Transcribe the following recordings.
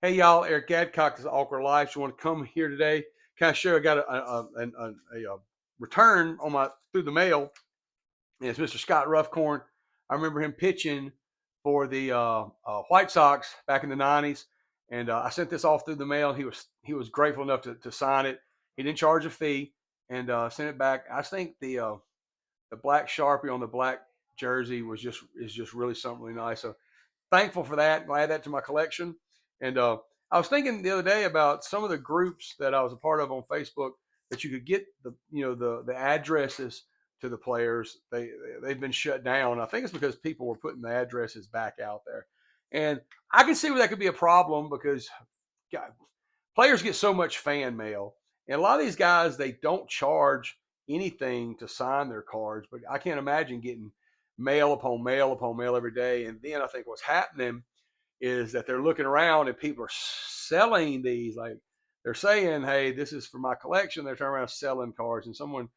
Hey y'all, Eric Adcock is Awkward Life. Just want to come here today, kind of share. I got a return on my through the mail, and it's Mr. Scott Ruffcorn. I remember him pitching for the White Sox back in the '90s, and I sent this off through the mail. And he was grateful enough to sign it. He didn't charge a fee, and sent it back. I think the black Sharpie on the black jersey is just really something really nice. So thankful for that. I'll add that to my collection. And I was thinking the other day about some of the groups that I was a part of on Facebook that you could get the addresses to the players. They've been shut down. I think it's because people were putting the addresses back out there, and I can see where that could be a problem because God, players get so much fan mail, and a lot of these guys they don't charge anything to sign their cards. But I can't imagine getting mail upon mail upon mail every day. And then I think what's happening is that they're looking around and people are selling these. Like they're saying, "Hey, this is for my collection." They're turning around selling cards, and someone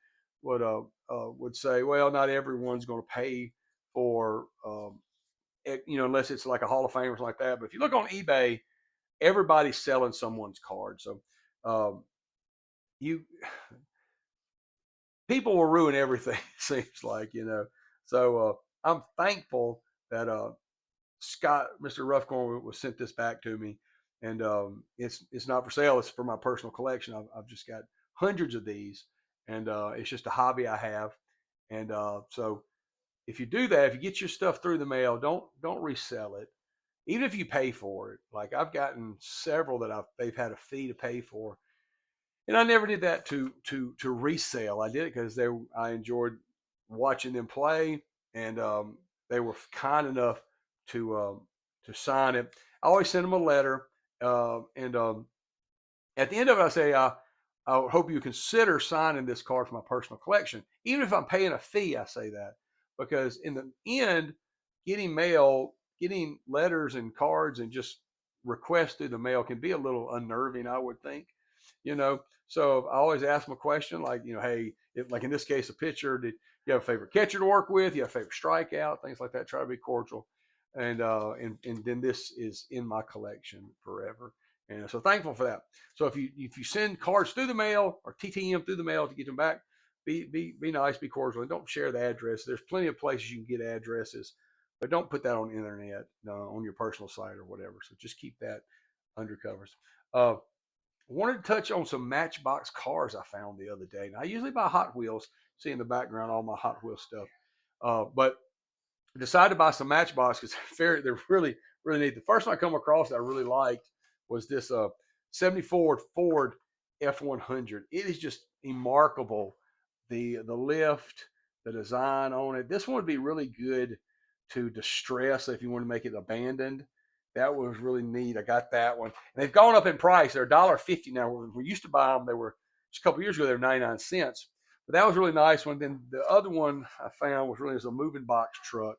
would say, "Well, not everyone's going to pay for unless it's like a Hall of Fame or something like that." But if you look on eBay, everybody's selling someone's card. So um, you people will ruin everything. It seems like. So I'm thankful that Scott, Mr. Ruffcorn, was sent this back to me, and it's not for sale. It's for my personal collection. I've just got hundreds of these, and it's just a hobby I have. And so if you do that, if you get your stuff through the mail, don't resell it, even if you pay for it. Like I've gotten several that they've had a fee to pay for, and I never did that to resell. I did it because I enjoyed watching them play, and they were kind enough to sign it. I always send them a letter, and at the end of it, I say, I hope you consider signing this card for my personal collection, even if I'm paying a fee. I say that because in the end, getting mail, getting letters and cards, and just requests through the mail can be a little unnerving. I would think, you know. So I always ask them a question like, hey, like in this case, a pitcher, did you have a favorite catcher to work with? You have a favorite strikeout? Things like that. Try to be cordial, and then this is in my collection forever. And so thankful for that. So if you send cards through the mail or TTM through the mail to get them back, be nice, be cordial, and don't share the address. There's plenty of places you can get addresses, but don't put that on the internet, on your personal site or whatever. So just keep that under covers. I wanted to touch on some Matchbox cars I found the other day. Now, I usually buy Hot Wheels. See in the background all my Hot Wheels stuff, but I decided to buy some Matchbox because they're really really neat. The first one I come across that I really liked was this 74 Ford F100. It is just remarkable. The lift, the design on it. This one would be really good to distress if you want to make it abandoned. That was really neat. I got that one, and they've gone up in price. They're $1.50 now. We used to buy them. They were just a couple years ago. They were 99 cents. But that was a really nice one. Then the other one I found was really a moving box truck,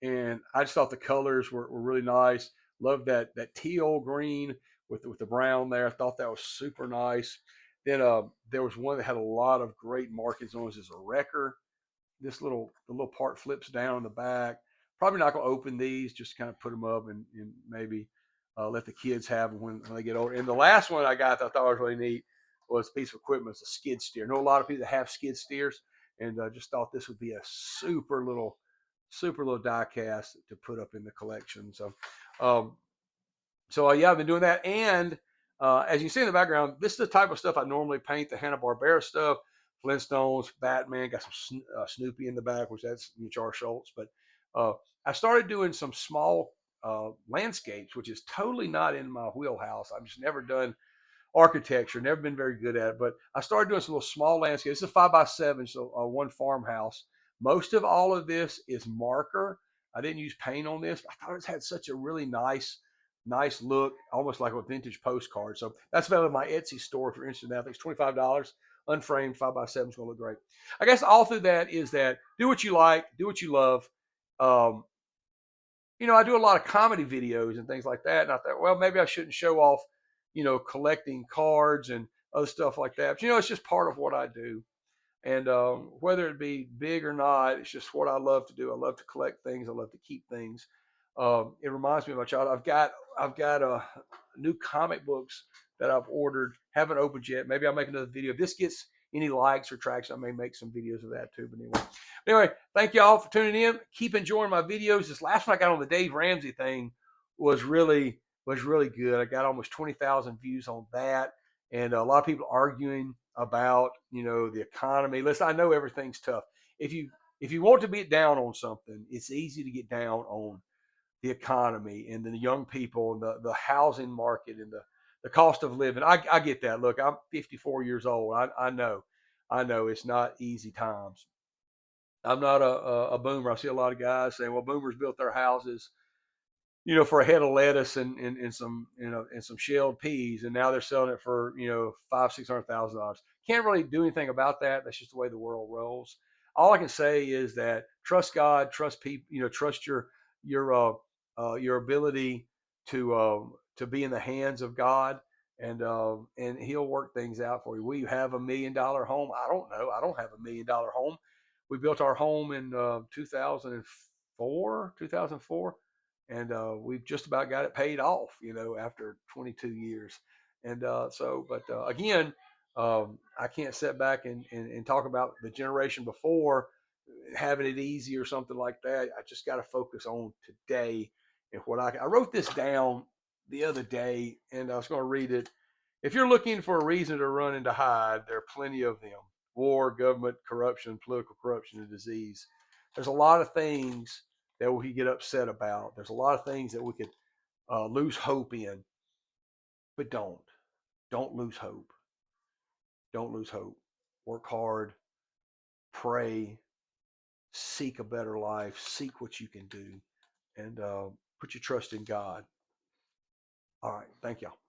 and I just thought the colors were really nice. Loved that teal green with the brown there. I thought that was super nice. Then there was one that had a lot of great markings on it. As a wrecker. The little part flips down in the back. Probably not gonna open these. Just kind of put them up and maybe let the kids have them when they get older. And the last one I got that I thought was really neat was a piece of equipment. It's a skid steer. I know a lot of people that have skid steers, and just thought this would be a super little die cast to put up in the collection. Um, yeah, I've been doing that. And as you see in the background, this is the type of stuff I normally paint. The Hanna-Barbera stuff, Flintstones, Batman. Got some Snoopy in the back, which that's Charles Schultz. But I started doing some small landscapes, which is totally not in my wheelhouse. I've just never done architecture, never been very good at it. But I started doing some little small landscapes. It's a 5x7, so one farmhouse. Most of all of this is marker. I didn't use paint on this. I thought it had such a really nice look, almost like a vintage postcard. So that's available in my Etsy store if you're interested in that. I think it's $25. Unframed 5x7 is going to look great. I guess all through that is that do what you like, do what you love. Um, I do a lot of comedy videos and things like that. And I thought, well, maybe I shouldn't show off, collecting cards and other stuff like that. But, it's just part of what I do. And whether it be big or not, it's just what I love to do. I love to collect things. I love to keep things. It reminds me of my child. I've got new comic books that I've ordered. Haven't opened yet. Maybe I'll make another video. If this gets any likes or traction, I may make some videos of that too. But anyway, thank y'all for tuning in. Keep enjoying my videos. This last one I got on the Dave Ramsey thing was really good. I got almost 20,000 views on that, and a lot of people arguing about the economy. Listen, I know everything's tough. If you want to be down on something, it's easy to get down on the economy and the young people and the housing market and the cost of living. I get that. Look, I'm 54 years old. I know it's not easy times. I'm not a boomer. I see a lot of guys saying, well, boomers built their houses for a head of lettuce and some and some shelled peas, and now they're selling it for $500,000-600,000. Can't really do anything about that. That's just the way the world rolls. All I can say is that trust God, trust people, trust your your ability to be in the hands of God, and He'll work things out for you. Will you have $1 million home? I don't know. I don't have $1 million home. We built our home in 2004, and we've just about got it paid off, after 22 years. And again, I can't sit back and talk about the generation before having it easy or something like that. I just got to focus on today and what I wrote this down the other day, and I was going to read it. If you're looking for a reason to run and to hide, there are plenty of them: war, government corruption, political corruption, and disease. There's a lot of things that we could get upset about. There's a lot of things that we could lose hope in, but don't lose hope. Don't lose hope. Work hard, pray, seek a better life, seek what you can do, and put your trust in God. All right, thank y'all.